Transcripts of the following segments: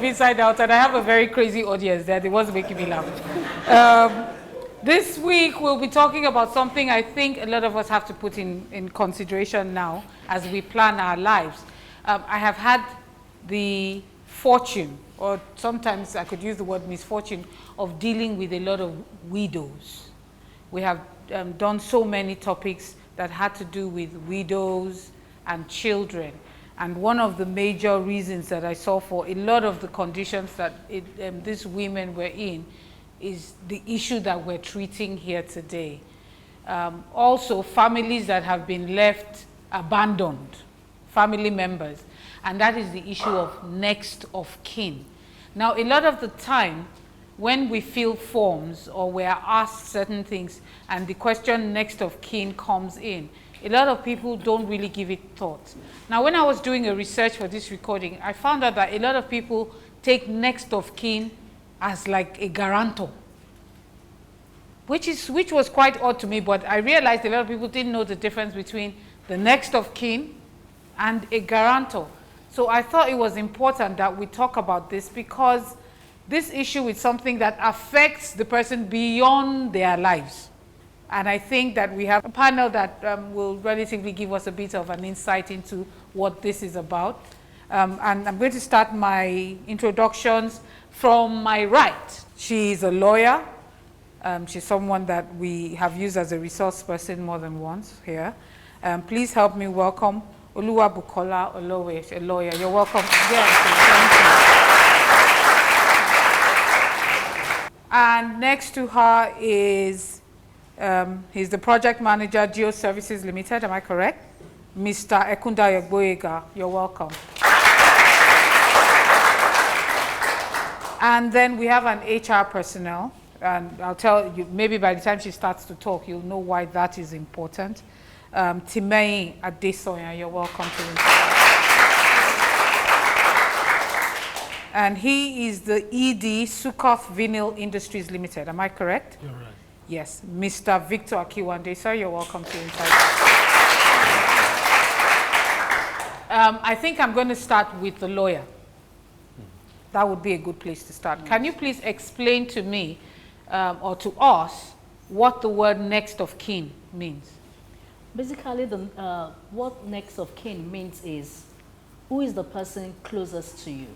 Inside Out, and I have a very crazy audience there. They was making me laugh. This week, we'll be talking about something I think a lot of us have to put in consideration now as we plan our lives. I have had the fortune, or sometimes I could use the word misfortune, of dealing with a lot of widows. We have done so many topics that had to do with widows and children. And one of the major reasons that I saw for a lot of the conditions that these women were in is the issue that we're treating here today. Also, families that have been left abandoned, family members, and that is the issue of next of kin. Now, a lot of the time, when we fill forms or we are asked certain things and the question next of kin comes in, a lot of people don't really give it thought. Now, when I was doing a research for this recording, I found out that a lot of people take next of kin as like a guarantor, which was quite odd to me, but I realized a lot of people didn't know the difference between the next of kin and a guarantor. So I thought it was important that we talk about this because this issue is something that affects the person beyond their lives. And I think that we have a panel that will relatively give us a bit of an insight into what this is about. And I'm going to start my introductions from my right. She is a lawyer. She's someone that we have used as a resource person more than once here. Please help me welcome Oluwabukola Olowe, a lawyer. You're welcome. Yes, thank you. And next to her is he's the project manager, Geo Services Limited, am I correct? Mr. Ekunda Yegboyega, you're welcome. And then we have an HR personnel, and I'll tell you, maybe by the time she starts to talk, you'll know why that is important. Timei Adesoya, you're welcome to him. And he is the ED, Sukoff Vinyl Industries Limited, am I correct? You're right. Yes, Mr. Victor Akiwande, sir, you're welcome to Inside. I think I'm going to start with the lawyer. That would be a good place to start. Can you please explain to me, or to us, what the word next of kin means? Basically, what next of kin means is, who is the person closest to you?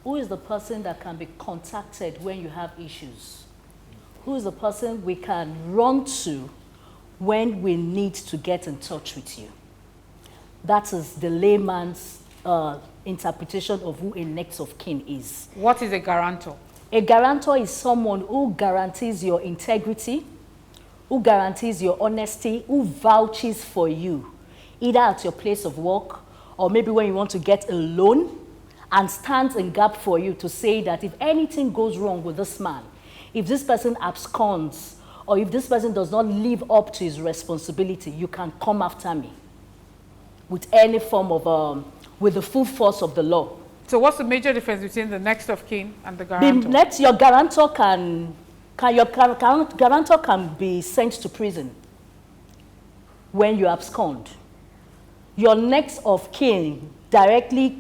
Who is the person that can be contacted when you have issues? Who is the person we can run to when we need to get in touch with you? That is the layman's interpretation of who a next of kin is. What is a guarantor? A guarantor is someone who guarantees your integrity, who guarantees your honesty, who vouches for you, either at your place of work or maybe when you want to get a loan, and stands in gap for you to say that if anything goes wrong with this man, if this person absconds, or if this person does not live up to his responsibility, you can come after me with any form of, with the full force of the law. So what's the major difference between the next of kin and the guarantor? Your guarantor guarantor can be sent to prison when you abscond. Your next of kin directly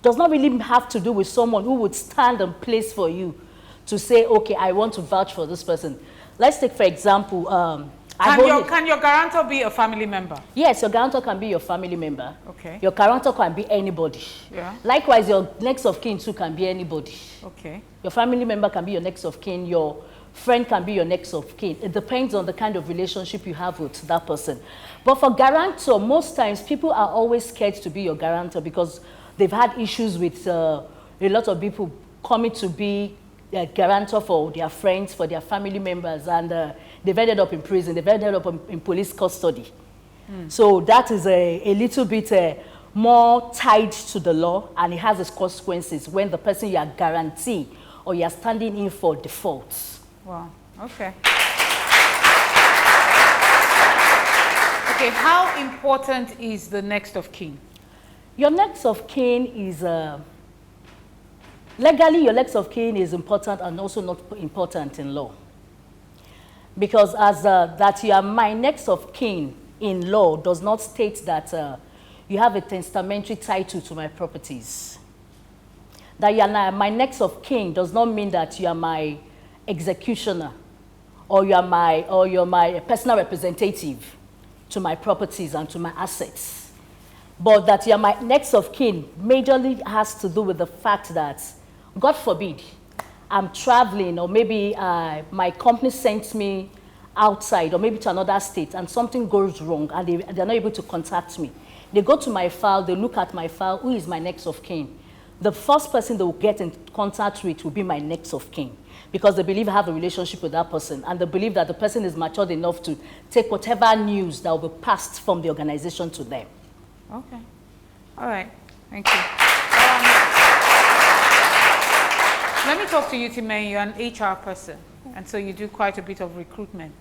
does not really have to do with someone who would stand in place for you to say, okay, I want to vouch for this person. Let's take, for example, can your guarantor be a family member? Yes, your guarantor can be your family member. Okay. Your guarantor can be anybody. Yeah. Likewise, your next of kin too can be anybody. Okay. Your family member can be your next of kin. Your friend can be your next of kin. It depends on the kind of relationship you have with that person. But for guarantor, most times people are always scared to be your guarantor because they've had issues with a lot of people coming to be a guarantor for their friends, for their family members, and they've ended up in prison, they've ended up in police custody. So that is a little bit more tied to the law, and it has its consequences when the person you are guaranteeing or you are standing in for defaults. Wow, okay. Okay, how important is the next of kin? Your next of kin is, legally your next of kin is important and also not important in law. Because as that you are my next of kin in law does not state that you have a testamentary title to my properties. That you are my next of kin does not mean that you are my executioner or you're my personal representative to my properties and to my assets. But that you're my next of kin majorly has to do with the fact that, God forbid, I'm traveling, or maybe my company sent me outside or maybe to another state and something goes wrong and they're not able to contact me. They go to my file, they look at my file, who is my next of kin? The first person they will get in contact with will be my next of kin, because they believe I have a relationship with that person and they believe that the person is matured enough to take whatever news that will be passed from the organization to them. Okay. All right. Thank you. Let me talk to you, Time. You're an HR person, and so you do quite a bit of recruitment.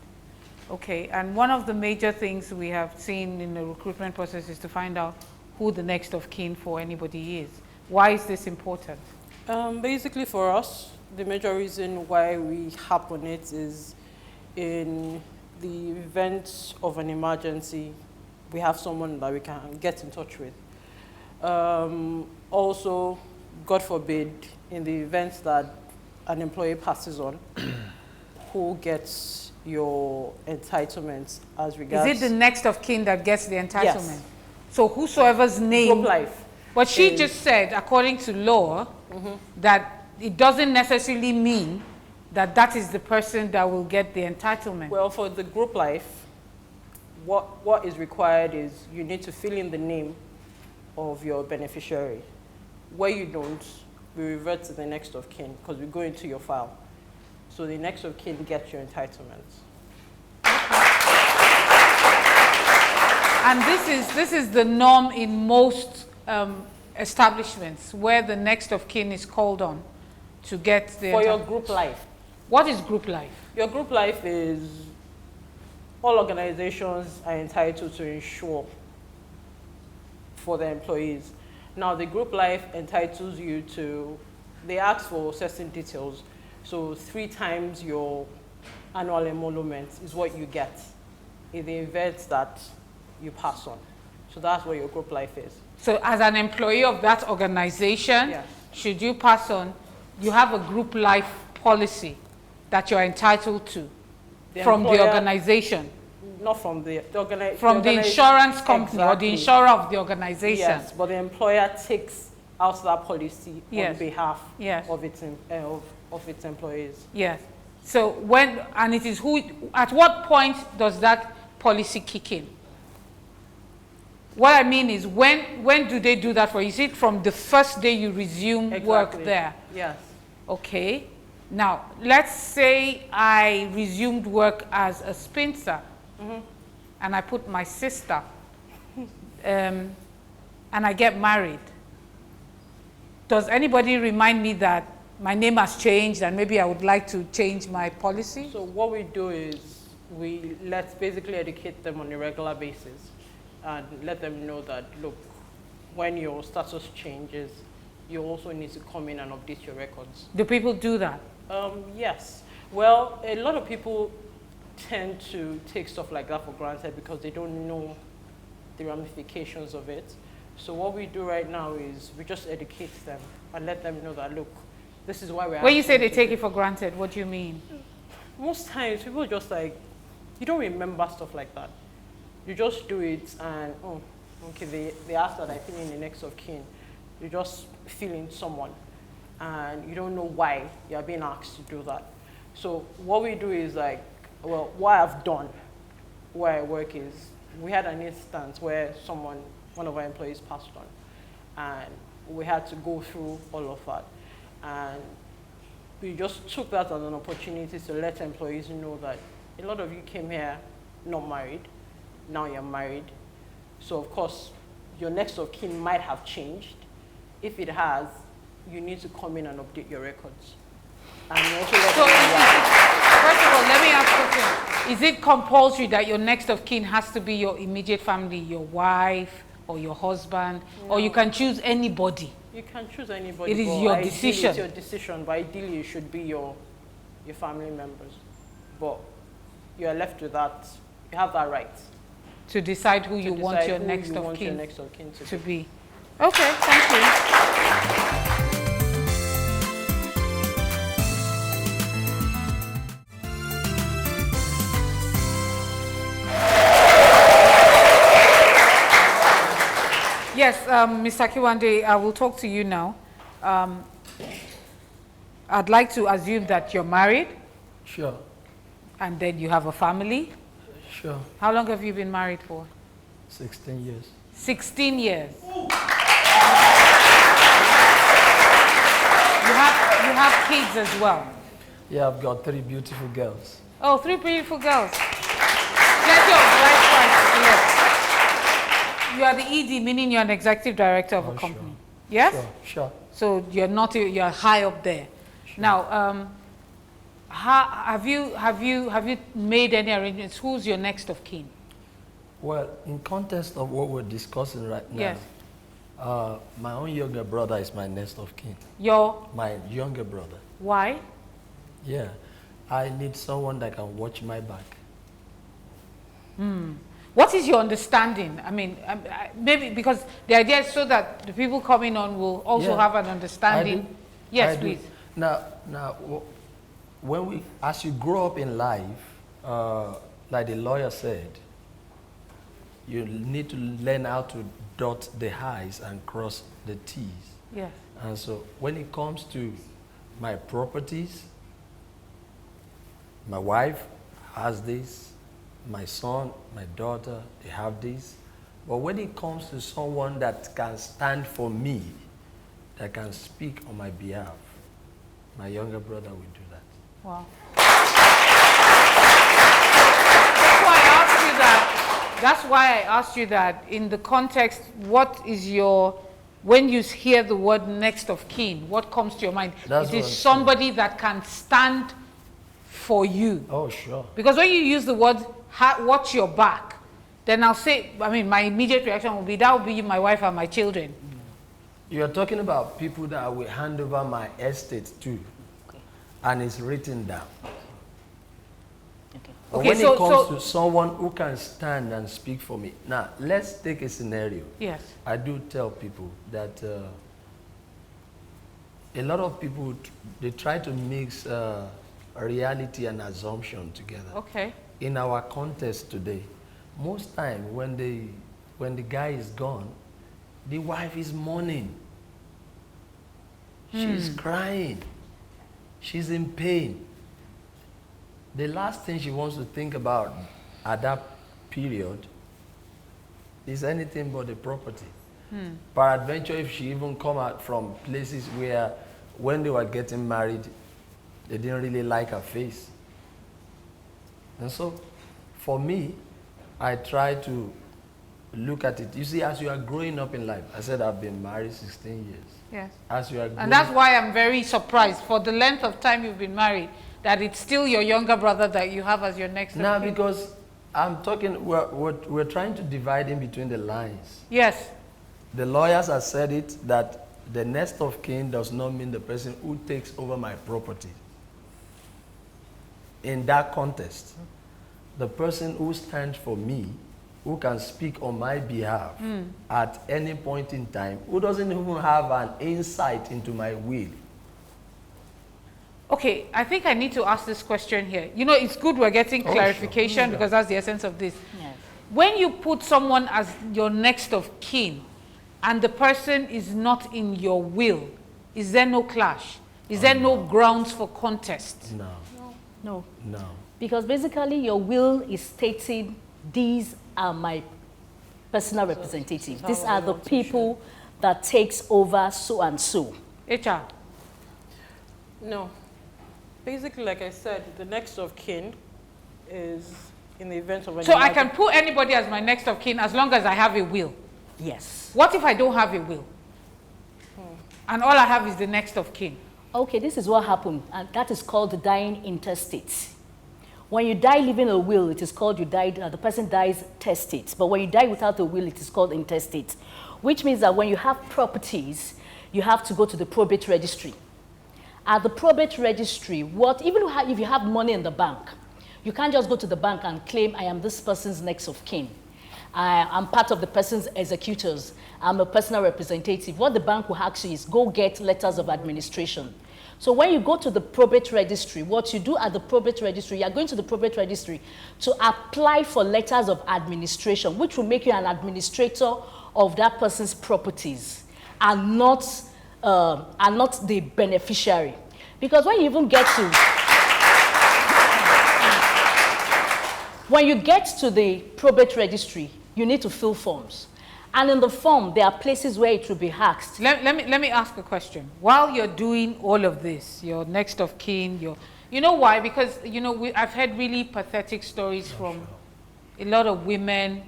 Okay, and one of the major things we have seen in the recruitment process is to find out who the next of kin for anybody is. Why is this important? Basically for us, the major reason why we harp on it is in the event of an emergency, we have someone that we can get in touch with. Also, God forbid, in the event that an employee passes on, who gets your entitlements as regards... Is it the next of kin that gets the entitlement? Yes. So whosoever's name... Group life. But she just said, according to law, that it doesn't necessarily mean that that is the person that will get the entitlement. Well, for the group life, what is required is you need to fill in the name of your beneficiary. Where you don't, we revert to the next of kin because we go into your file. So the next of kin gets your entitlements. And this is the norm in most establishments where the next of kin is called on to get the... For your group life. What is group life? Your group life is all organizations are entitled to insure for their employees. Now, the group life entitles you to, they ask for certain details. So 3 times your annual emolument is what you get in the event that you pass on. So that's what your group life is. So as an employee of that organization, Yes. should you pass on, you have a group life policy that you're entitled to from the employer- organization, Not from the from the insurance company or the Exactly. insurer of the organization. Yes, but the employer takes out that policy Yes. on behalf Yes. of its employees. Yes. So when, and it is who, at what point does that policy kick in? What I mean is, when do they do that for you? Is it from the first day you resume work Exactly. there? Yes. Okay. Now, let's say I resumed work as a spinster, and I put my sister, and I get married. Does anybody remind me that my name has changed and maybe I would like to change my policy? So what we do is we basically educate them on a regular basis and let them know that, look, when your status changes, you also need to come in and update your records. Do people do that? Yes. Well, a lot of people tend to take stuff like that for granted because they don't know the ramifications of it. So what we do right now is we just educate them and let them know that, look, this is why we're... When you say they take it for granted, what do you mean? Most times people just like, you don't remember stuff like that. You just do it and, oh, okay, they ask that I fill in the next of kin. You just fill in someone and you don't know why you're being asked to do that. So what we do is like, well, what I've done where I work is, we had an instance where one of our employees passed on and we had to go through all of that. And we just took that as an opportunity to let employees know that a lot of you came here not married, now you're married. So of course, your next of kin might have changed. If it has, you need to come in and update your records. And you also let So them know why. first of all, let me ask a question. Is it compulsory that your next of kin has to be your immediate family, your wife or your husband, or you can choose anybody? You can choose anybody. It is but your ideally decision. It's your decision, but ideally it should be your family members. But you are left with that. You have that right To decide who to you want decide your who next you of want your kin next of kin to be. Okay, thank you. Yes, Mr. Kiwande, I will talk to you now. I'd like to assume that you're married. Sure. And then you have a family. Sure. How long have you been married for? 16 years. 16 years. You have kids as well. Yeah, I've got 3 beautiful girls. Oh, 3 beautiful girls. Plenty of bright ones. Yes. You are the ED, meaning you're an executive director of a company. Sure. Yes? Sure, sure. So you're high up there. Sure. Now, have you made any arrangements? Who's your next of kin? Well, in context of what we're discussing right now, yes. My own younger brother is my next of kin. My younger brother. Why? Yeah, I need someone that can watch my back. What is your understanding? I mean, maybe because the idea is so that the people coming on will also have an understanding. Yes, please. Now, as you grow up in life, like the lawyer said, you need to learn how to dot the I's and cross the T's. Yes. And so when it comes to my properties, my wife has this, my son, my daughter, they have this. But when it comes to someone that can stand for me, that can speak on my behalf, my younger brother will do that. Wow. That's why I asked you that in the context, what is when you hear the word next of kin, what comes to your mind? It is somebody that can stand for you. Oh, sure. Because when you use the word watch your back, then I'll say, my immediate reaction will be, that will be my wife and my children. You're talking about people that I will hand over my estate to, and it's written down. But when it comes to someone who can stand and speak for me, now let's take a scenario. Yes. I do tell people that a lot of people, they try to mix reality and assumption together. Okay. In our context today, most time when the guy is gone, the wife is mourning. She's crying. She's in pain. The last thing she wants to think about at that period is anything but the property. Peradventure, if she even come out from places where when they were getting married, they didn't really like her face. And so, for me, I try to look at it. You see, as you are growing up in life, I said I've been married 16 years. Yes. As you are growing, and that's why I'm very surprised for the length of time you've been married, that it's still your younger brother that you have as your next. Now, because I'm talking, we're trying to divide in between the lines. Yes. The lawyers have said it, that the next of kin does not mean the person who takes over my property. In that context, the person who stands for me, who can speak on my behalf at any point in time, who doesn't even have an insight into my will. Okay, I think I need to ask this question here. You know, it's good we're getting clarification because that's the essence of this. Yes. When you put someone as your next of kin and the person is not in your will, is there no clash? Is there no grounds for contest? No. No. No. Because basically your will is stating, these are my personal representatives. These are the people that takes over so and so. HR? No. Basically, like I said, the next of kin is in the event of... So I can put anybody as my next of kin as long as I have a will? Yes. What if I don't have a will? And all I have is the next of kin? Okay, this is what happened, and that is called dying intestate. When you die leaving a will, it is called the person dies testate. But when you die without a will, it is called intestate. Which means that when you have properties, you have to go to the probate registry. At the probate registry, even if you have money in the bank, you can't just go to the bank and claim, I am this person's next of kin. I'm part of the person's executors. I'm a personal representative. What the bank will ask you is go get letters of administration. So when you go to the probate registry, what you do at the probate registry, you are going to the probate registry to apply for letters of administration, which will make you an administrator of that person's properties and not the beneficiary. Because when you even get to, when you get to the probate registry, you need to fill forms. And in the form, there are places where it will be asked. Let me ask a question. While you're doing all of this, your next of kin, you know why? Because, you know, I've heard really pathetic stories from a lot of women,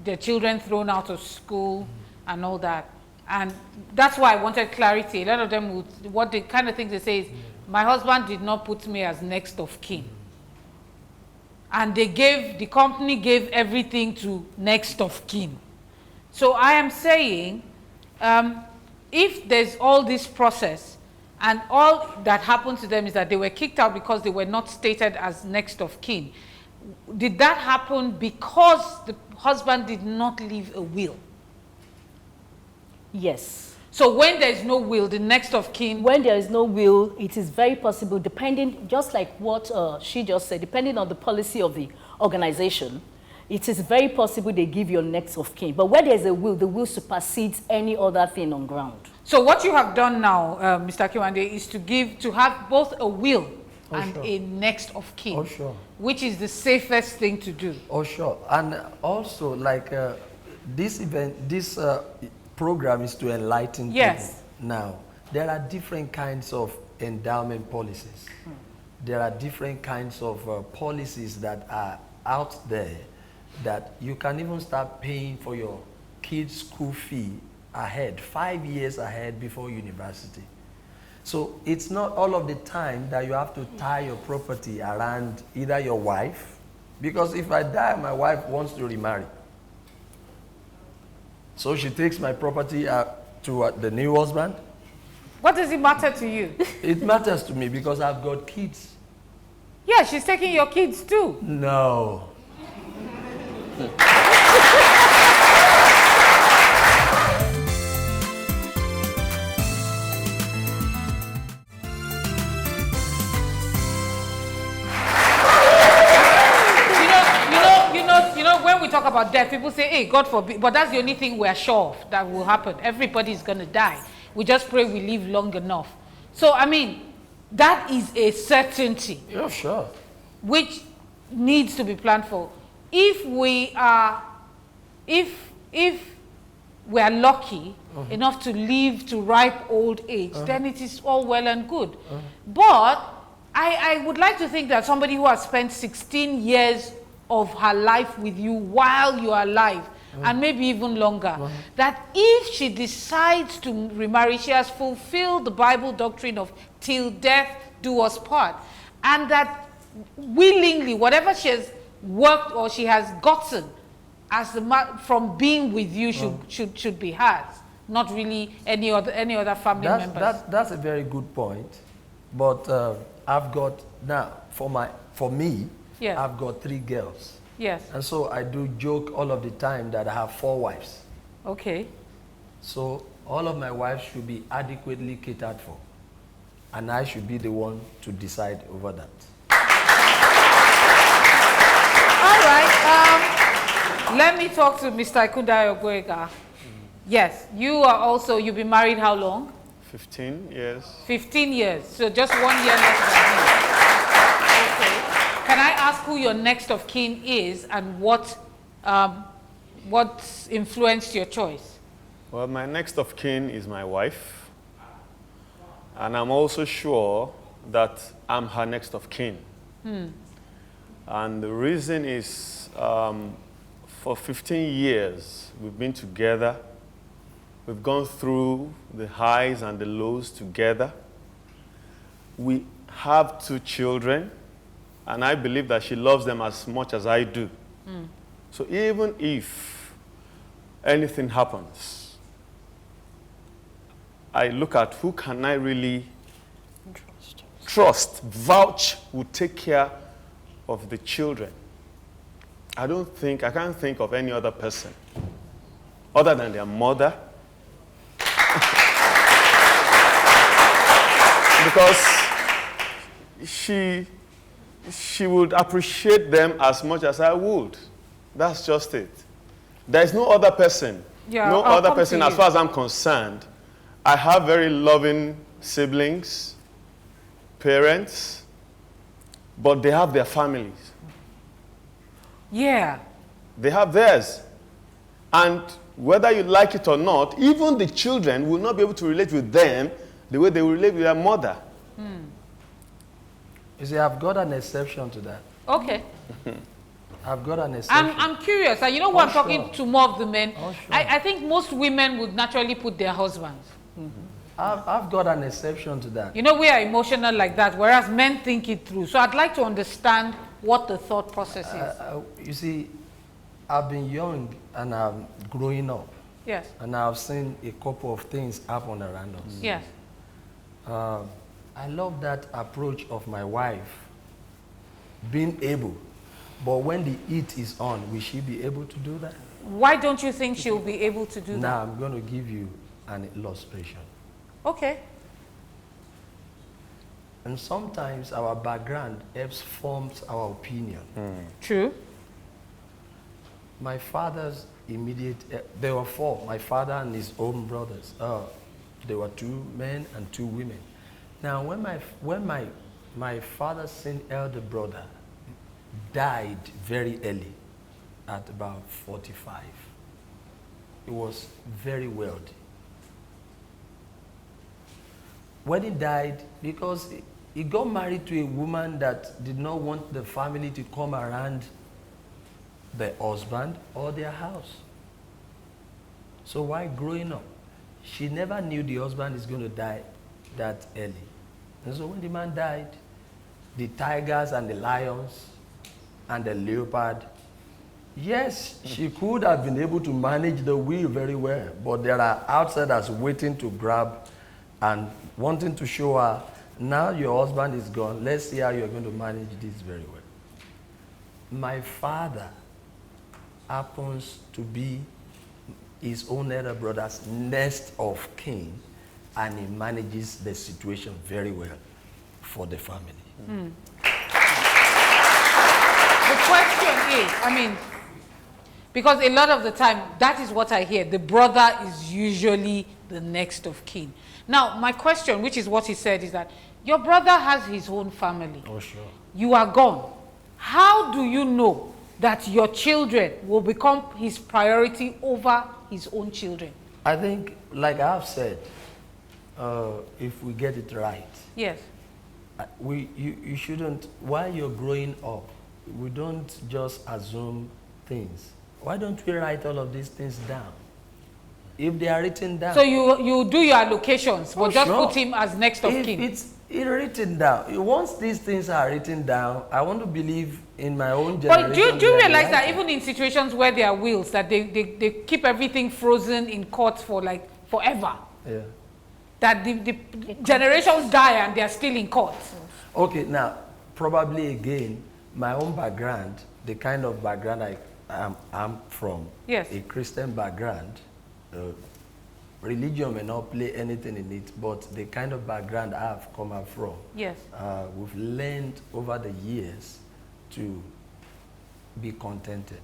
their children thrown out of school and all that. And that's why I wanted clarity. A lot of them would, what the kind of things they say is, my husband did not put me as next of kin. And the company gave everything to next of kin. So I am saying, if there's all this process and all that happened to them is that they were kicked out because they were not stated as next of kin, did that happen because the husband did not leave a will? Yes. So when there is no will, the next of kin... When there is no will, it is very possible, depending, just like what she just said, depending on the policy of the organization, it is very possible they give you next of kin. But where there is a will, the will supersedes any other thing on ground. So what you have done now, Mr. Akiwande, is to have both a will and a next of kin. Oh, sure. Which is the safest thing to do. Oh, sure. And also, like, this program is to enlighten Yes. people. Now, there are different kinds of endowment policies. There are different kinds of policies that are out there that you can even start paying for your kids' school fee ahead, 5 years ahead before university. So it's not all of the time that you have to tie your property around either your wife, because if I die, my wife wants to remarry. So she takes my property to the new husband. What does it matter to you? It matters to me because I've got kids. Yeah, she's taking your kids too. No. When we talk about death, people say, hey, God forbid, but that's the only thing we're sure of that will happen. Everybody's going to die. We just pray we live long enough. So, I mean, that is a certainty. Yeah, sure. Which needs to be planned for. If we are lucky enough to live to ripe old age, then it is all well and good. But I would like to think that somebody who has spent 16 years of her life with you while you are alive, and maybe even longer, that if she decides to remarry, she has fulfilled the Bible doctrine of till death do us part, and that willingly, whatever she has worked or she has gotten as from being with you should be hers, not really any other family members. That's a very good point, but I've got now for me. Yes. I've got 3 girls. Yes. And so I do joke all of the time that I have 4 wives. Okay. So all of my wives should be adequately catered for. And I should be the one to decide over that. All right. Let me talk to Mr. Ikundayo Ogwega. Yes. You've been married how long? 15 years. 15 years. So just 1 year less than him. Can I ask who your next of kin is and what influenced your choice? Well, my next of kin is my wife. And I'm also sure that I'm her next of kin. And the reason is for 15 years, we've been together. We've gone through the highs and the lows together. We have 2 children. And I believe that she loves them as much as I do. So even if anything happens, I look at who can I really trust, vouch, will take care of the children. I can't think of any other person other than their mother. Because she would appreciate them as much as I would. That's just it. There is no other person. Yeah, no I'll other come to person, as you. far as I'm concerned. I have very loving siblings, parents, but they have their families. Yeah. They have theirs. And whether you like it or not, even the children will not be able to relate with them the way they will relate with their mother. You see, I've got an exception to that. Okay. I've got an exception. I'm curious. And you know what, I'm talking sure. to more of the men. Oh, sure. I think most women would naturally put their husbands. I've got an exception to that. You know, we are emotional like that, whereas men think it through. So I'd like to understand what the thought process is. You see, I've been young and I'm growing up. Yes. And I've seen a couple of things happen around us. Yes. I love that approach of my wife, being able. But when the heat is on, will she be able to do that? Why don't you think she'll be able to do Now I'm going to give you an illustration. that? Okay. And sometimes our background helps forms our opinion. True. My father's immediate, there were four, my father and his own brothers. There were 2 men and 2 women. Now when my father's same elder brother died very early, at about 45, he was very wealthy. When he died, because he got married to a woman that did not want the family to come around the husband or their house. So while growing up, she never knew the husband is going to die that early. And so when the man died, the tigers and the lions and the leopard, yes, she could have been able to manage the wheel very well, but there are outsiders waiting to grab and wanting to show her, now your husband is gone, let's see how you're going to manage this very well. My father happens to be his own elder brother's next of kin, and he manages the situation very well for the family. The question is, I mean, because a lot of the time, that is what I hear. The brother is usually the next of kin. Now, my question, which is what he said, is that your brother has his own family. Oh, sure. You are gone. How do you know that your children will become his priority over his own children? I think, like I've said, if we get it right, Yes. you shouldn't, while you're growing up, we don't just assume things. Why don't we write all of these things down? If they are written down. So you do your allocations, but just sure. put him as next of If kin. it's written down, once these things are written down, I want to believe in my own generation. But do you realize that right. even in situations where there are wills, that they keep everything frozen in court for like forever? Yeah. That the generations die and they are still in court. Okay, now, probably again, my own background, the kind of background I'm from, Yes. a Christian background, religion may not play anything in it, but the kind of background I've come out from, Yes. we've learned over the years to be contented.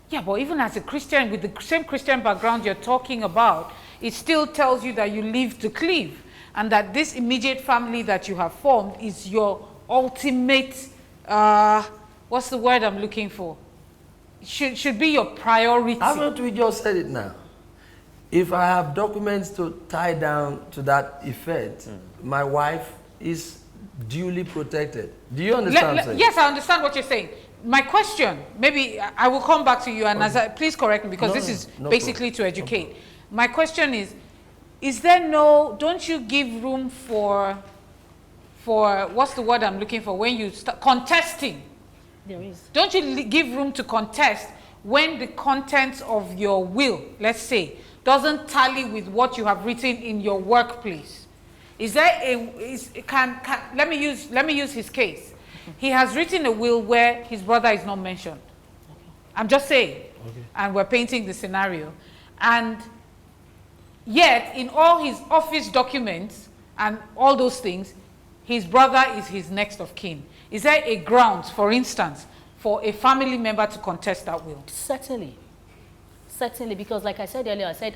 Yeah, but even as a Christian, with the same Christian background you're talking about, it still tells you that you live to cleave, and that this immediate family that you have formed is your ultimate, what's the word I'm looking for? Should be your priority. Haven't we just said it now? If I have documents to tie down to that effect, my wife is duly protected. Do you understand what I'm saying? Yes, I understand what you're saying. My question, maybe I will come back to you, and please correct me, because this is basically to educate. My question is there don't you give room for what's the word I'm looking for, when you start contesting? There is. Don't you give room to contest when the contents of your will, let's say, doesn't tally with what you have written in your workplace? Is there let me use his case. He has written a will where his brother is not mentioned. I'm just saying. Okay. And we're painting the scenario. And yet, in all his office documents and all those things, his brother is his next of kin. Is there a ground, for instance, for a family member to contest that will? Certainly. Certainly, because like I said earlier, I said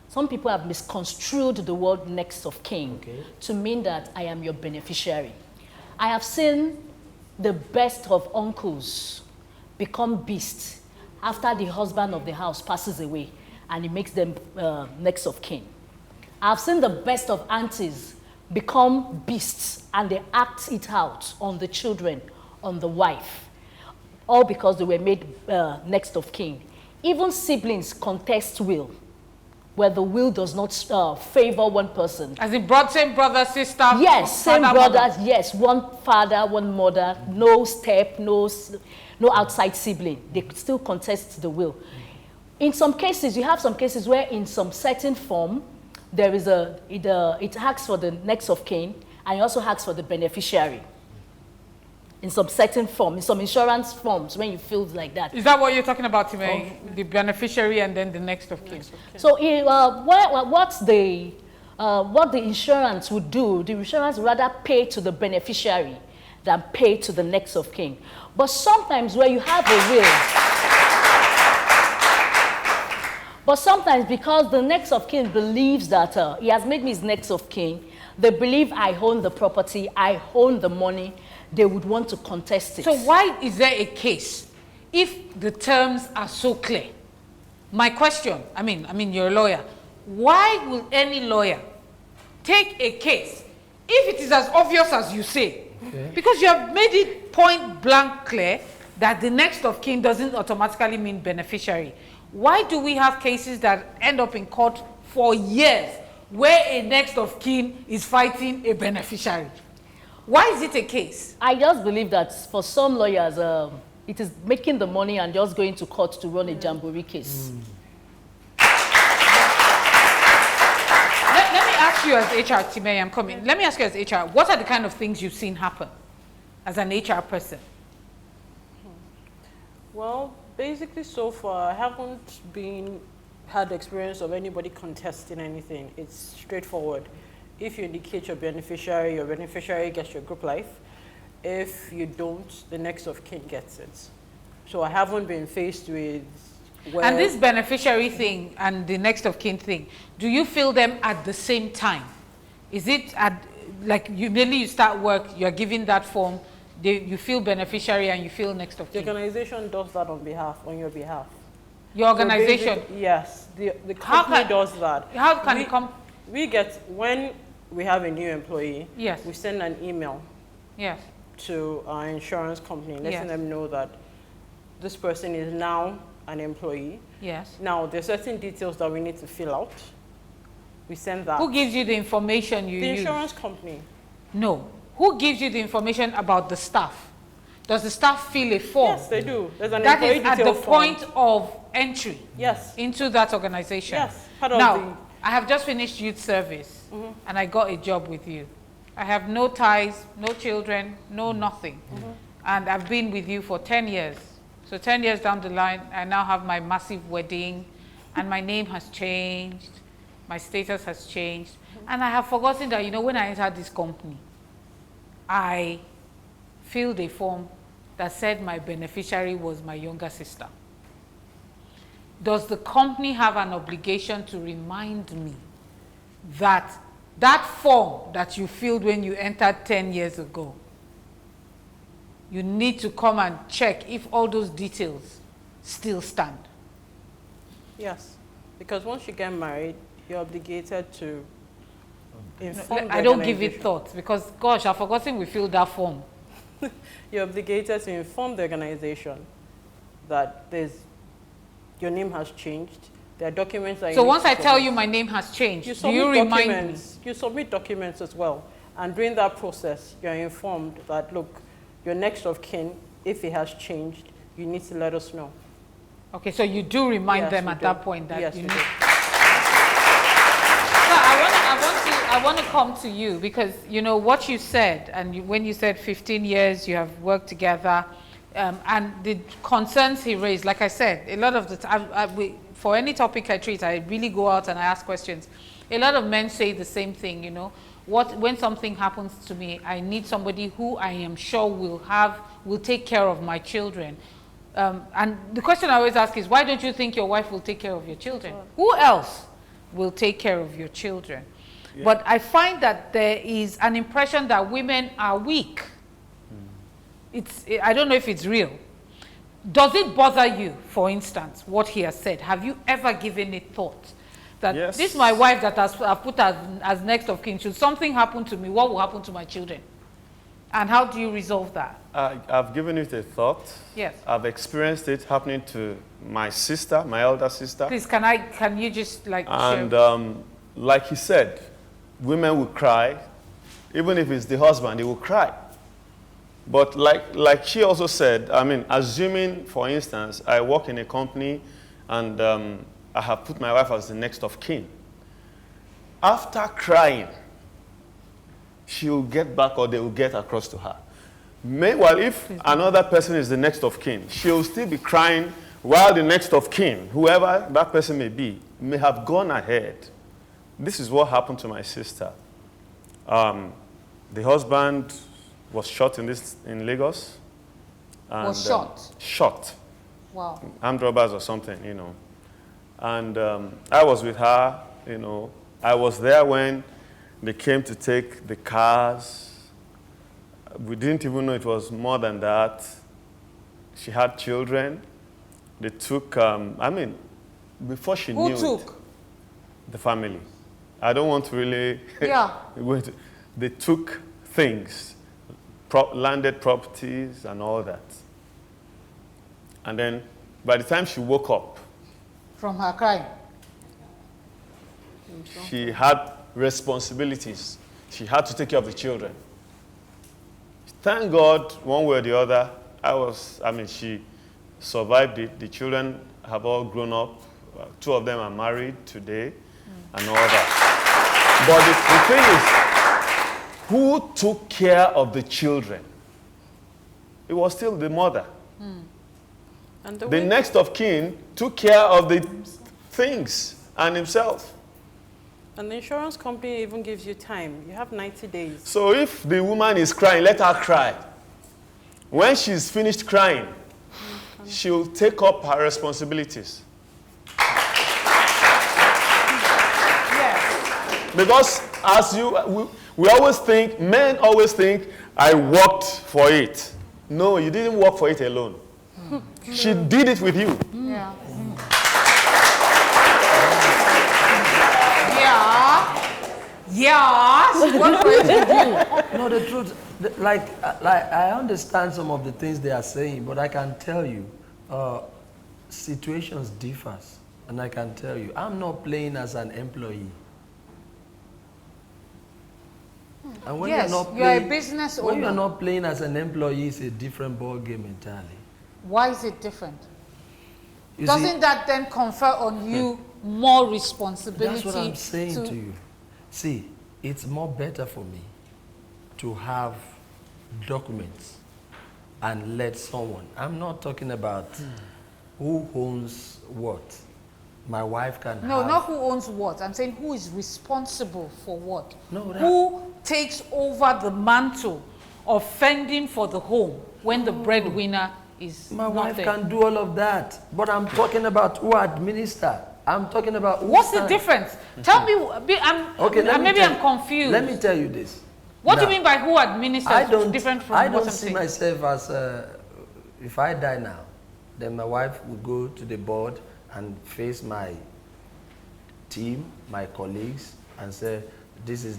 some people have misconstrued the word next of kin to mean that I am your beneficiary. I have seen the best of uncles become beasts after the husband of the house passes away and it makes them next of kin. I've seen the best of aunties become beasts and they act it out on the children, on the wife, all because they were made next of kin. Even siblings contest will, where the will does not favor one person. As in same brother, sister? Yes, same father, brothers, mother. yes. One father, one mother, no step, no outside sibling. They still contest the will. In some cases, you have some cases where in some certain form, there is it asks for the next of kin, and it also asks for the beneficiary. In some certain form, in some insurance forms, when you feel like that. Is that what you're talking about, Time? The beneficiary and then the next of kin? So what the insurance would do, the insurance would rather pay to the beneficiary than pay to the next of kin. But sometimes where you have a will, but sometimes because the next of kin believes that he has made me his next of kin, they believe I own the property, I own the money, they would want to contest it. So why is there a case if the terms are so clear? My question, I mean you're a lawyer. Why will any lawyer take a case if it is as obvious as you say? Okay. Because you have made it point blank clear that the next of kin doesn't automatically mean beneficiary. Why do we have cases that end up in court for years where a next of kin is fighting a beneficiary? Why is it a case? I just believe that for some lawyers, it is making the money and just going to court to run a jamboree case. Let me ask you as HR, Time, I'm coming. Let me ask you as HR, what are the kind of things you've seen happen as an HR person? Well, basically so far, I haven't had the experience of anybody contesting anything. It's straightforward. If you indicate your beneficiary gets your group life. If you don't, the next of kin gets it. So I haven't been faced with... And this beneficiary thing and the next of kin thing, do you feel them at the same time? Is it like you start work, you're given that form, you feel beneficiary and you feel next of kin? The organization does that on your behalf. Your organization? So yes, the company does that. How can it come? We get, when we have a new employee, yes, we send an email, yes, to our insurance company, letting them know that this person is now an employee. Yes. Now, there are certain details that we need to fill out. We send that. Who gives you the information you use? The insurance company. No. Who gives you the information about the staff? Does the staff fill a form? Yes, they do. There's an that employee is at detail the form. point of entry. Yes. Into that organization. Yes. Now, I have just finished youth service, and I got a job with you. I have no ties, no children, no nothing. And I've been with you for 10 years. So 10 years down the line, I now have my massive wedding, and my name has changed, my status has changed. And I have forgotten that, when I entered this company, I filled a form that said my beneficiary was my younger sister. Does the company have an obligation to remind me that that form that you filled when you entered 10 years ago, you need to come and check if all those details still stand? Yes, because once you get married, you're obligated to inform the I don't give it thought because, gosh, I've forgotten we filled that form. You're obligated to inform the organization that your name has changed. There are documents that So once I tell you my name has changed, do you remind me? You submit documents as well. And during that process, you're informed that, look, your next of kin, if it has changed, you need to let us know. Okay, so you do remind them at that point that yes, you we need. do. So I want to come to you because what you said, and when you said 15 years you have worked together, and the concerns he raised. Like I said, a lot of the time, for any topic I treat, I really go out and I ask questions. A lot of men say the same thing. When something happens to me, I need somebody who I am sure will take care of my children. And the question I always ask is, why don't you think your wife will take care of your children? Who else will take care of your children? Yeah. But I find that there is an impression that women are weak. I don't know if it's real. Does it bother you, for instance, what he has said? Have you ever given it thought? That Yes. this is my wife that I've put as next of kin. Should something happen to me, what will happen to my children? And how do you resolve that? I've given it a thought. Yes. I've experienced it happening to my sister, my elder sister. Please, can you just like And share? like he said, women will cry. Even if it's the husband, he will cry. But like she also said, I mean, assuming, for instance, I work in a company and I have put my wife as the next of kin. After crying, she will get back or they will get across to her. Meanwhile, if another person is the next of kin, she will still be crying while the next of kin, whoever that person may be, may have gone ahead. This is what happened to my sister. The husband was shot in Lagos. And, Was shot? Shot. Wow. Armed robbers or something, you know. And I was with her, you know. I was there when they came to take the cars. We didn't even know it was more than that. She had children. They took, I mean, before she knew Who took? it, the family. I don't want to really Yeah. go into. They took things, landed properties and all that. And then by the time she woke up, From her crime. she had responsibilities. She had to take care of the children. Thank God, one way or the other, she survived it. The children have all grown up. 2 of them are married today and all that. But the thing is, who took care of the children? It was still the mother. And The next of kin took care of the things and himself. And the insurance company even gives you time. You have 90 days. So if the woman is crying, let her cry. When she's finished crying, she'll take up her responsibilities. Yes. Because we always think, men always think, I worked for it. No, you didn't work for it alone. She did it with you. Yeah. Yeah. Yes. What were you do? No, the truth, like I understand some of the things they are saying, but I can tell you, situations differ. And I can tell you, I'm not playing as an employee. And when Yes, you're not you are a playing, business when you're owner. not playing as an employee, it's a different ball game entirely. Why is it different? You Doesn't see, that then confer on you more responsibility? that's what I'm saying to you. See, it's more better for me to have documents and let someone. I'm not talking about who owns what. My wife can No, have. not who owns what. I'm saying who is responsible for what. No, that- Who takes over the mantle of fending for the home when the breadwinner is My not wife there? can do all of that. But I'm talking about who administer. I'm talking about who What's the stand- difference? Tell me. Okay, let me maybe tell I'm you- confused. Let me tell you this. What do Now, you mean by who administers? I don't, different from I what don't I'm see saying? myself as, if I die now, then my wife will go to the board and face my team, my colleagues, and say, this is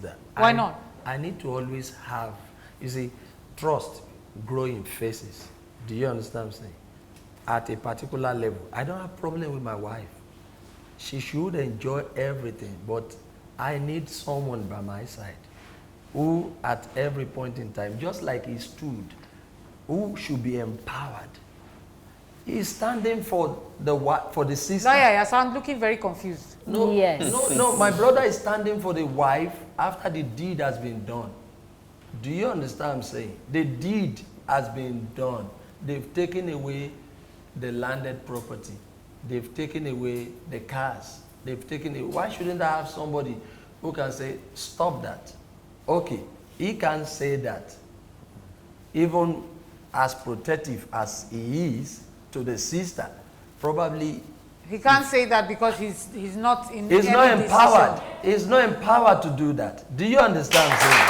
that. Why not? I need to always have, you see, trust grow in faces. Do you understand what I'm saying? At a particular level. I don't have problem with my wife. She should enjoy everything, but I need someone by my side who at every point in time, just like he stood, who should be empowered. He's standing for the sister. Lawyer, you sound looking very confused. No, Yes. no, my brother is standing for the wife after the deed has been done. Do you understand what I'm saying? The deed has been done. They've taken away the landed property. They've taken away the cars. They've taken away. Why shouldn't I have somebody who can say, stop that? Okay, he can say that. Even as protective as he is to the sister, probably He can't say that because he's not in he's any not empowered. decision. He's not empowered to do that. Do you understand what I'm saying?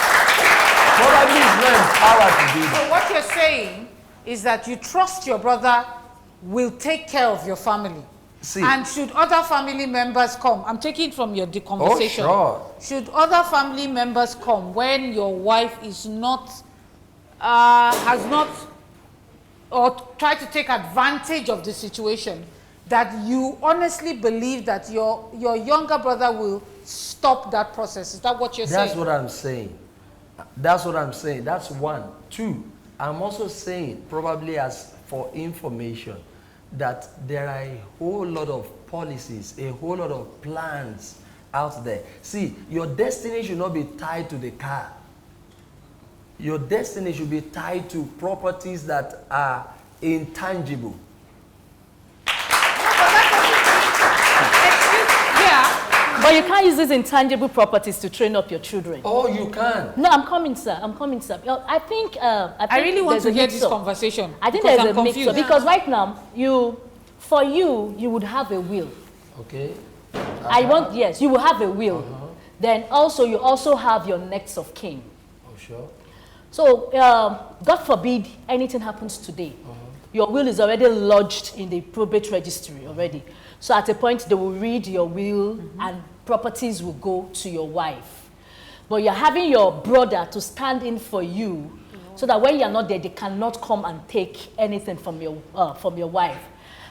Probably he's not empowered to do that. So what you're saying is that you trust your brother will take care of your family. See. And should other family members come, I'm taking from the conversation. Oh, sure. Should other family members come when your wife is not, has not, or try to take advantage of the situation, that you honestly believe that your younger brother will stop that process? Is that what you're saying? That's what I'm saying. That's what I'm saying. That's one. Two, I'm also saying, probably as for information, that there are a whole lot of policies, a whole lot of plans out there. See, your destiny should not be tied to the car. Your destiny should be tied to properties that are intangible. But you can't use these intangible properties to train up your children. Oh, you can. No, I'm coming, sir. I'm coming, sir. I think I really want there's to a hear this mix-up. conversation. I think because there's I'm a mix-up confused. because right now, you would have a will. Okay. Yes, you will have a will. Then also, you also have your next of kin. Oh, sure. So, God forbid anything happens today. Your will is already lodged in the probate registry already. So at a point, they will read your will and properties will go to your wife. But you're having your brother to stand in for you so that when you're not there, they cannot come and take anything from your wife.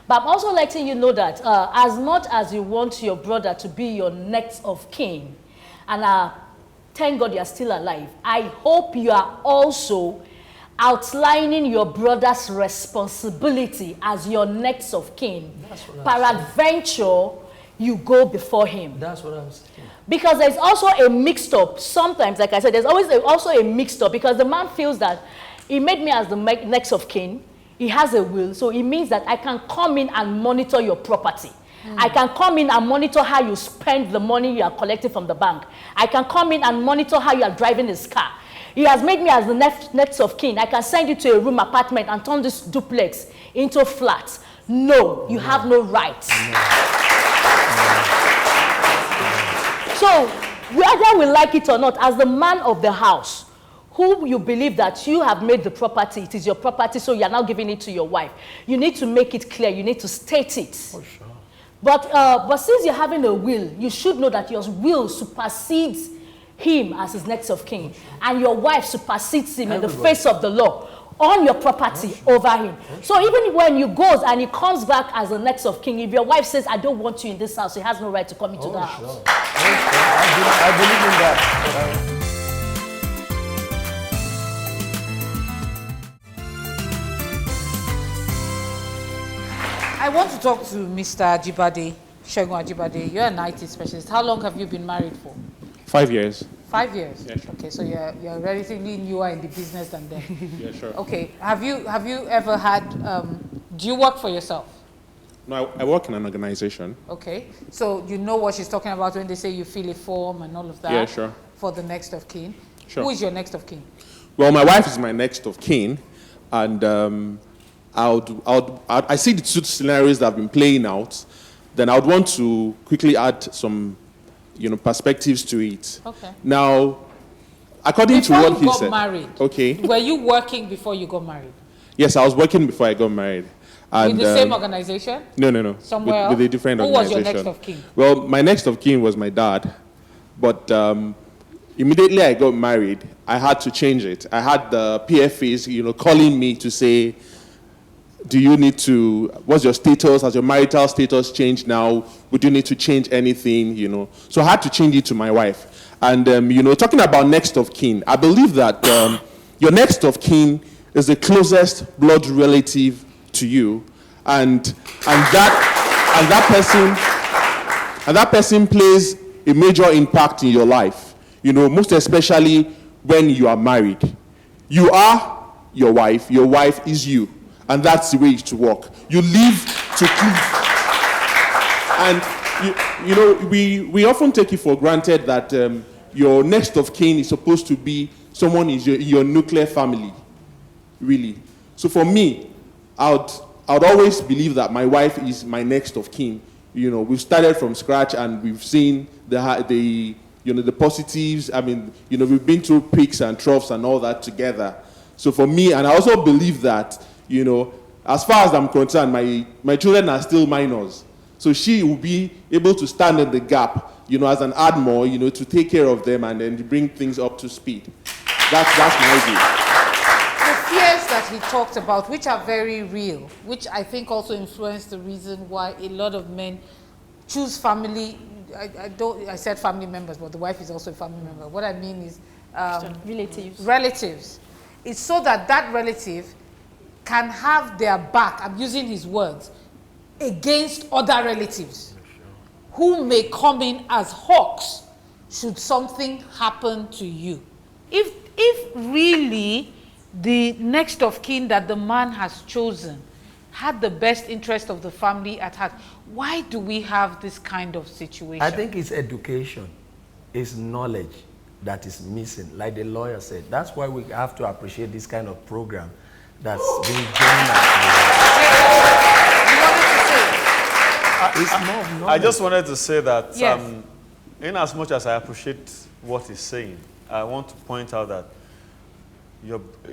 But I'm also letting you know that as much as you want your brother to be your next of kin, and thank God you're still alive, I hope you are also outlining your brother's responsibility as your next of kin. Peradventure, you go before him. That's what I'm saying. Because there's also a mixed up. Sometimes, like I said, there's always also a mixed up because the man feels that he made me as the next of kin. He has a will, so it means that I can come in and monitor your property. I can come in and monitor how you spend the money you are collecting from the bank. I can come in and monitor how you are driving his car. He has made me as the next of kin. I can send you to a room apartment and turn this duplex into flats. No, you have no rights. So, whether we like it or not, as the man of the house, who you believe that you have made the property, it is your property, so you are now giving it to your wife. You need to make it clear. You need to state it. Oh, sure. But since you're having a will, you should know that your will supersedes him as his next of kin, and your wife supersedes him in the face of the law on your property over him. So even when you goes and he comes back as the next of kin, if your wife says, I don't want you in this house, he has no right to come into the house. Sure. I believe in that. I want to talk to Mr. Ajibade, Segun Ajibade. You're an IT specialist. How long have you been married for? 5 years. 5 years? Yeah, sure. Okay, so you're relatively newer in the business than them. Yeah, sure. Okay, have you ever had, do you work for yourself? No, I work in an organization. Okay, so you know what she's talking about when they say you fill a form and all of that? Yeah, sure. For the next of kin? Sure. Who is your next of kin? Well, my wife is my next of kin, and I see the two scenarios that have been playing out. Then I would want to quickly add some, perspectives to it. Okay. Now, according Before to what you he got said, married, okay. were you working before you got married? Yes, I was working before I got married. And, With the same organization? No. Somewhere with a else? different Who was organization. your next of kin? Well, my next of kin was my dad, but immediately I got married, I had to change it. I had the PFAs, calling me to say, what's your status? Has your marital status changed now? Would you need to change anything, So I had to change it to my wife. And, talking about next of kin, I believe that your next of kin is the closest blood relative to you. And that person plays a major impact in your life, most especially when you are married. You are your wife is you. And that's the way it should work. You live to cleave. And, we often take it for granted that your next of kin is supposed to be someone in your nuclear family, really. So for me, I would always believe that my wife is my next of kin. You know, we've started from scratch and we've seen the positives. I mean, you know, we've been through peaks and troughs and all that together. So for me, and I also believe that, you know, as far as I'm concerned, my children are still minors. So she will be able to stand in the gap, you know, as an Ardmore, you know, to take care of them and then to bring things up to speed. That's my view. The fears that he talked about, which are very real, which I think also influence the reason why a lot of men choose family. I said family members, but the wife is also a family member. What I mean is relatives. It's so that that relative can have their back, I'm using his words, against other relatives who may come in as hawks should something happen to you. If really the next of kin that the man has chosen had the best interest of the family at heart, why do we have this kind of situation? I think it's education, it's knowledge that is missing, like the lawyer said. That's why we have to appreciate this kind of program that's being done. I just wanted to say that yes. in as much as I appreciate what he's saying, I want to point out that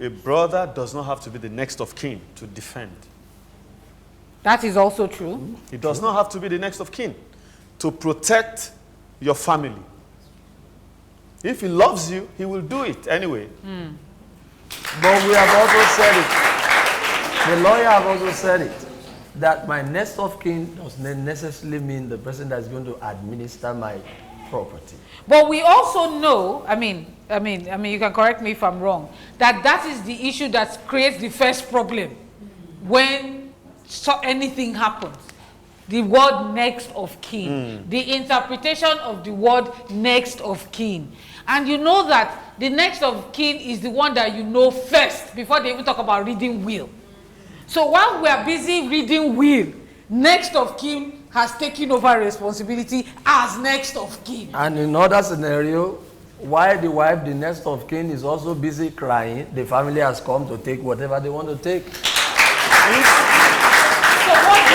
a brother does not have to be the next of kin to defend. That is also true. He does not have to be the next of kin to protect your family. If he loves you, he will do it anyway. But we have also said it. The lawyer have also said it. That my next of kin does not necessarily mean the person that's going to administer my property. But we also know, I mean, you can correct me if I'm wrong, that is the issue that creates the first problem when anything happens. The word next of kin, the interpretation of the word next of kin. And you know that the next of kin is the one that you know first before they even talk about reading will. So while we are busy reading will, next of kin has taken over responsibility as next of kin. And in other scenario, while the wife, the next of kin, is also busy crying, the family has come to take whatever they want to take. So what's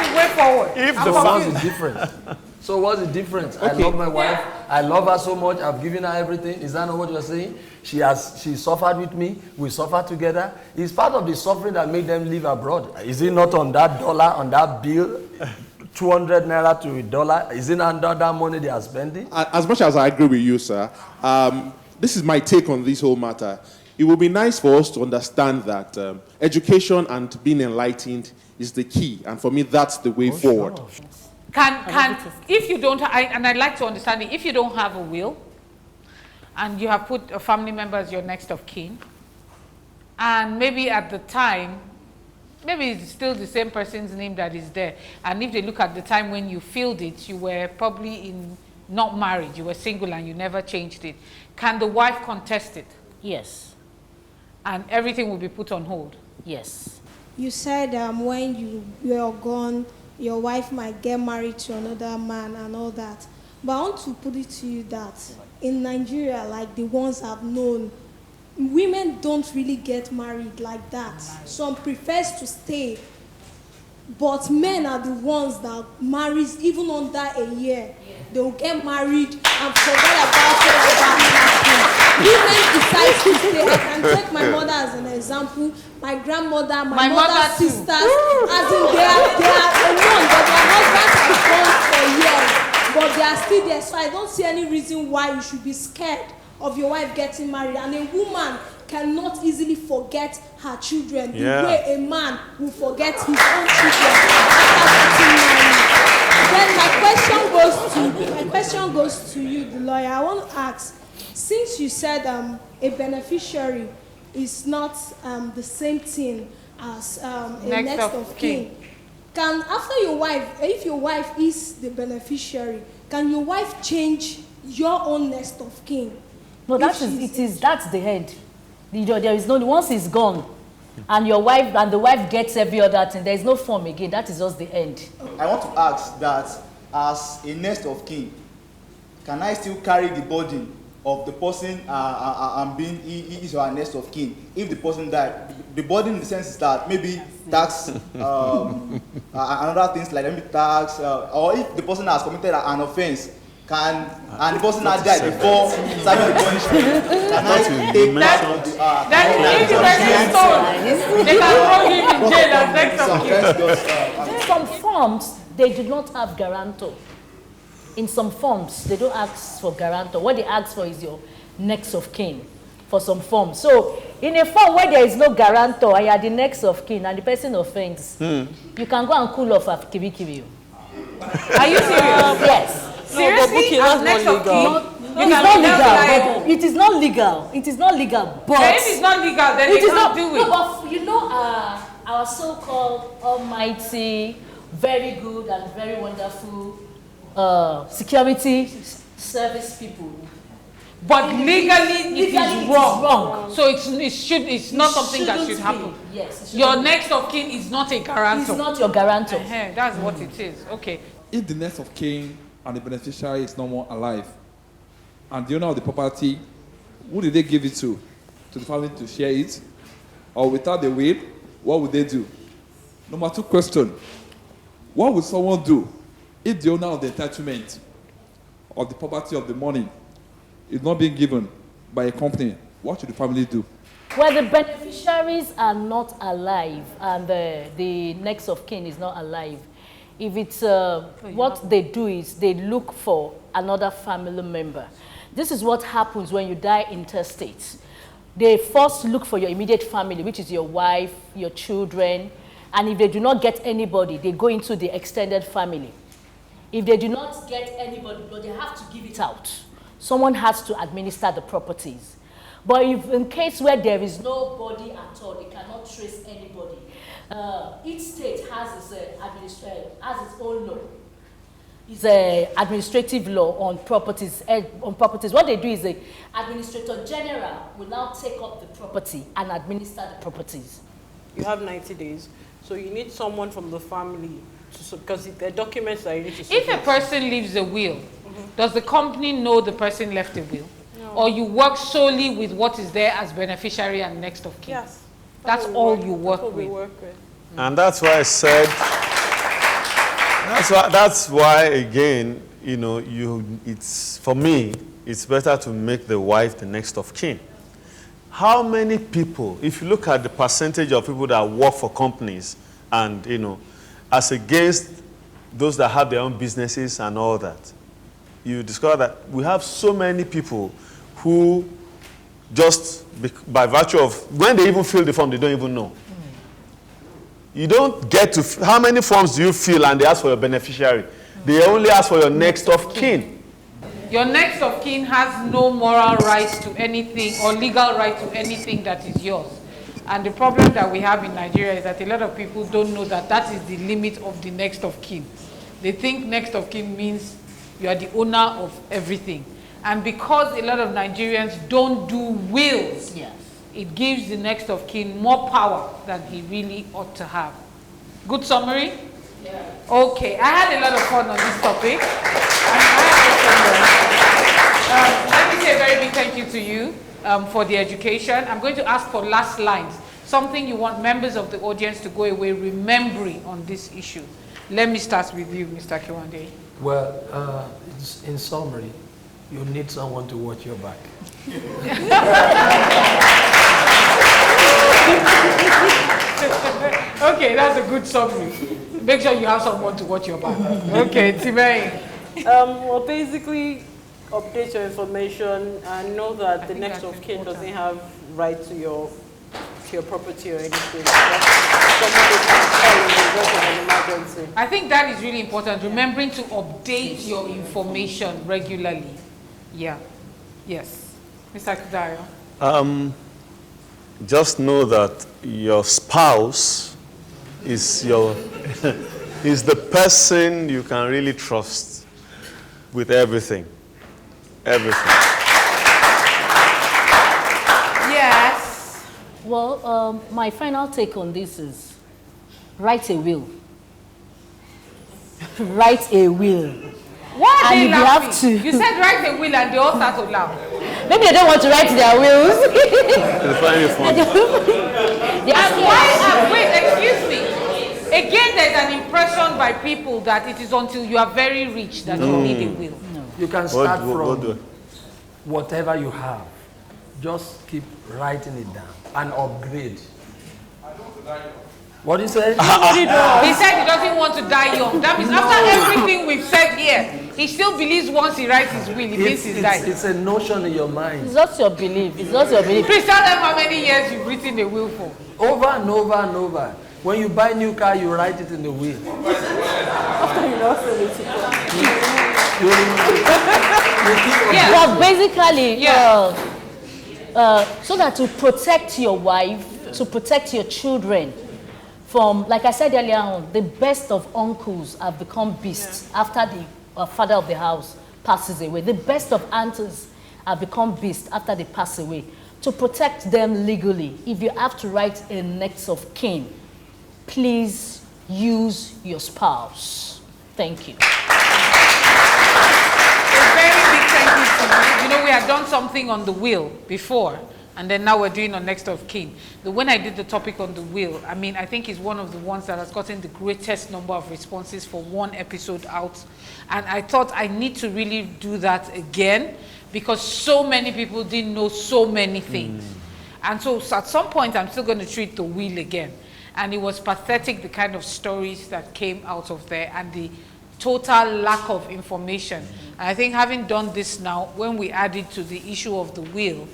the way forward? So what's the difference? So what's the difference? Okay. I love my wife. I love her so much. I've given her everything. Is that not what you're saying? She suffered with me. We suffered together. It's part of the suffering that made them live abroad. Is it not on that dollar, on that bill, 200 naira to $1? Is it under that money they are spending? As much as I agree with you, sir, this is my take on this whole matter. It would be nice for us to understand that education and being enlightened is the key. And for me, that's the way forward. Sure. If you don't, and I'd like to understand it, if you don't have a will, and you have put a family member as your next of kin, and maybe at the time, maybe it's still the same person's name that is there, and if they look at the time when you filled it, you were probably not married, you were single and you never changed it, can the wife contest it? Yes. And everything will be put on hold? Yes. You said when you're gone, your wife might get married to another man and all that. But I want to put it to you that in Nigeria, like the ones I've known, women don't really get married like that. Some prefers to stay. But men are the ones that marries even under a year. They will get married and forget about it. Women decide to stay. I can take my mother as an example. My grandmother, my mother's sisters, as in they are alone, but their husbands are gone for years, but they are still there. So I don't see any reason why you should be scared of your wife getting married. And a woman cannot easily forget her children the way a man will forget his own children after getting married. Then my question goes to you, the lawyer. I want to ask, since you said a beneficiary is not the same thing as a next of kin, can after your wife, if your wife is the beneficiary, can your wife change your own next of kin? No, that's the end. There is no, once it's gone, and your wife and the wife gets every other thing, there is no form again. That is just the end. I want to ask that as a next of kin, can I still carry the burden of the person and being his or her next of kin. If the person died, the burden in the sense is that maybe tax, another things like maybe tax, or if the person has committed an offense, and the person has died before serving the punishment, can I take that? That if the person is told, they can throw him in jail as next of kin. In some forms, they do not have guarantor. In some forms, they don't ask for guarantor. What they ask for is your next of kin for some forms. So, in a form where there is no guarantor and you are the next of kin and the person offends, you can go and cool off a kibi. Are you serious? Yes. Seriously? No, As next of kin? It's not legal. It is not legal. It is not legal. But if it's not legal, then they can't do it. No, but you know, our so-called almighty, very good and very wonderful security service people. But legally it is wrong. So it's not something that should happen. Yes. Your next of kin is not a guarantor. It's not your guarantor. That's what it is. Okay. If the next of kin and the beneficiary is no more alive, and the owner of the property, who did they give it to? To the family to share it? Or without the will, what would they do? Number 2 question. What would someone do if the owner of the entitlement of the property of the money is not being given by a company? What should the family do? Well, the beneficiaries are not alive and the next of kin is not alive. If it's what they do is they look for another family member. This is what happens when you die intestate. They first look for your immediate family, which is your wife, your children, and if they do not get anybody, they go into the extended family. If they do not get anybody, but they have to give it out. Someone has to administer the properties. But if in case where there is nobody at all, they cannot trace anybody, each state has its own law. It's an administrative law on properties. What they do is the administrator general will now take up the property and administer the properties. You have 90 days, so you need someone from the family because the documents that you need to submit. If a person leaves a will, does the company know the person left a will? No. Or you work solely with what is there as beneficiary and next of kin? Yes. That's all you work with. And that's why I said, that's why again, you know, it's, for me, it's better to make the wife the next of kin. How many people, if you look at the percentage of people that work for companies and, you know, as against those that have their own businesses and all that, you discover that we have so many people who just, by virtue of, when they even fill the form, they don't even know. You don't get to, how many forms do you fill and they ask for your beneficiary? They only ask for your next of kin. Your next of kin has no moral rights to anything or legal right to anything that is yours. And the problem that we have in Nigeria is that a lot of people don't know that that is the limit of the next of kin. They think next of kin means you are the owner of everything. And because a lot of Nigerians don't do wills, it gives the next of kin more power than he really ought to have. Good summary? Yeah. Okay, I had a lot of fun on this topic. Let me say a very big thank you to you for the education. I'm going to ask for last lines, something you want members of the audience to go away remembering on this issue. Let me start with you, Mr. Kiwande. Well, in summary, you need someone to watch your back. Okay, that's a good summary. Make sure you have someone to watch your back. Okay, Timei. Well, basically, update your information and know that the next of kin doesn't have right to your property or anything. I think that is really important, remembering to update your information regularly. Yeah. Yes. Mr. Kudayo. Just know that your spouse is is the person you can really trust with everything. Everything. Yes. Well, my final take on this is write a will. Write a will. Why are they And you laughing? have to. You said write a will and they all start to laugh. Maybe they don't want to write their wills. They find it funny. Wait, excuse me. Again, there's an impression by people that it is until you are very rich that you need a will. You can start What do from whatever you have. Just keep writing it down and upgrade. What did you say? He said he doesn't want to die young. That means after everything we've said here, he still believes once he writes his will, he means he's died. It's a notion in your mind. It's not your belief. It's not your belief. Please tell them how many years you've written a will for. Over and over and over. When you buy a new car, you write it in the will. Well, basically, Yeah. so that to protect your wife, to protect your children from, like I said earlier on, the best of uncles have become beasts after the father of the house passes away. The best of aunts have become beasts after they pass away. To protect them legally, if you have to write a next of kin, please use your spouse. Thank you. A very big thank you to you. You know, we had done something on the will before, and then now we're doing on next of kin. When I did the topic on the will, I mean, I think it's one of the ones that has gotten the greatest number of responses for one episode out. And I thought I need to really do that again because so many people didn't know so many things. And so at some point, I'm still going to treat the will again. And it was pathetic, the kind of stories that came out of there and the total lack of information. And I think having done this now, when we add it to the issue of the will,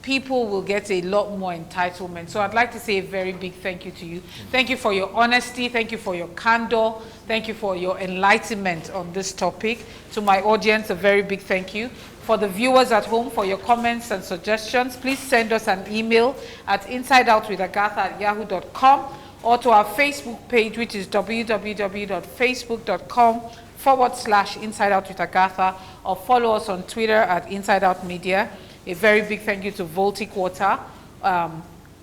people will get a lot more entitlement. So I'd like to say a very big thank you to you. Thank you for your honesty. Thank you for your candor. Thank you for your enlightenment on this topic. To my audience, a very big thank you. For the viewers at home, for your comments and suggestions, please send us an email at insideoutwithagatha@yahoo.com or to our Facebook page, which is www.facebook.com/InsideOutWithAgatha, or follow us on Twitter at InsideOutMedia. A very big thank you to Voltic Water,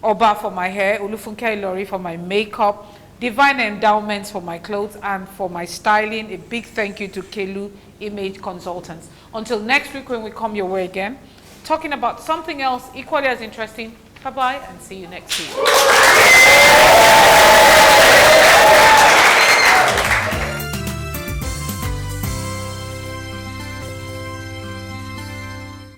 Oba for my hair, Olufunke Ilori for my makeup, Divine Endowments for my clothes and for my styling. A big thank you to Kelu Image Consultants. Until next week when we come your way again, talking about something else equally as interesting. Bye-bye and see you next week.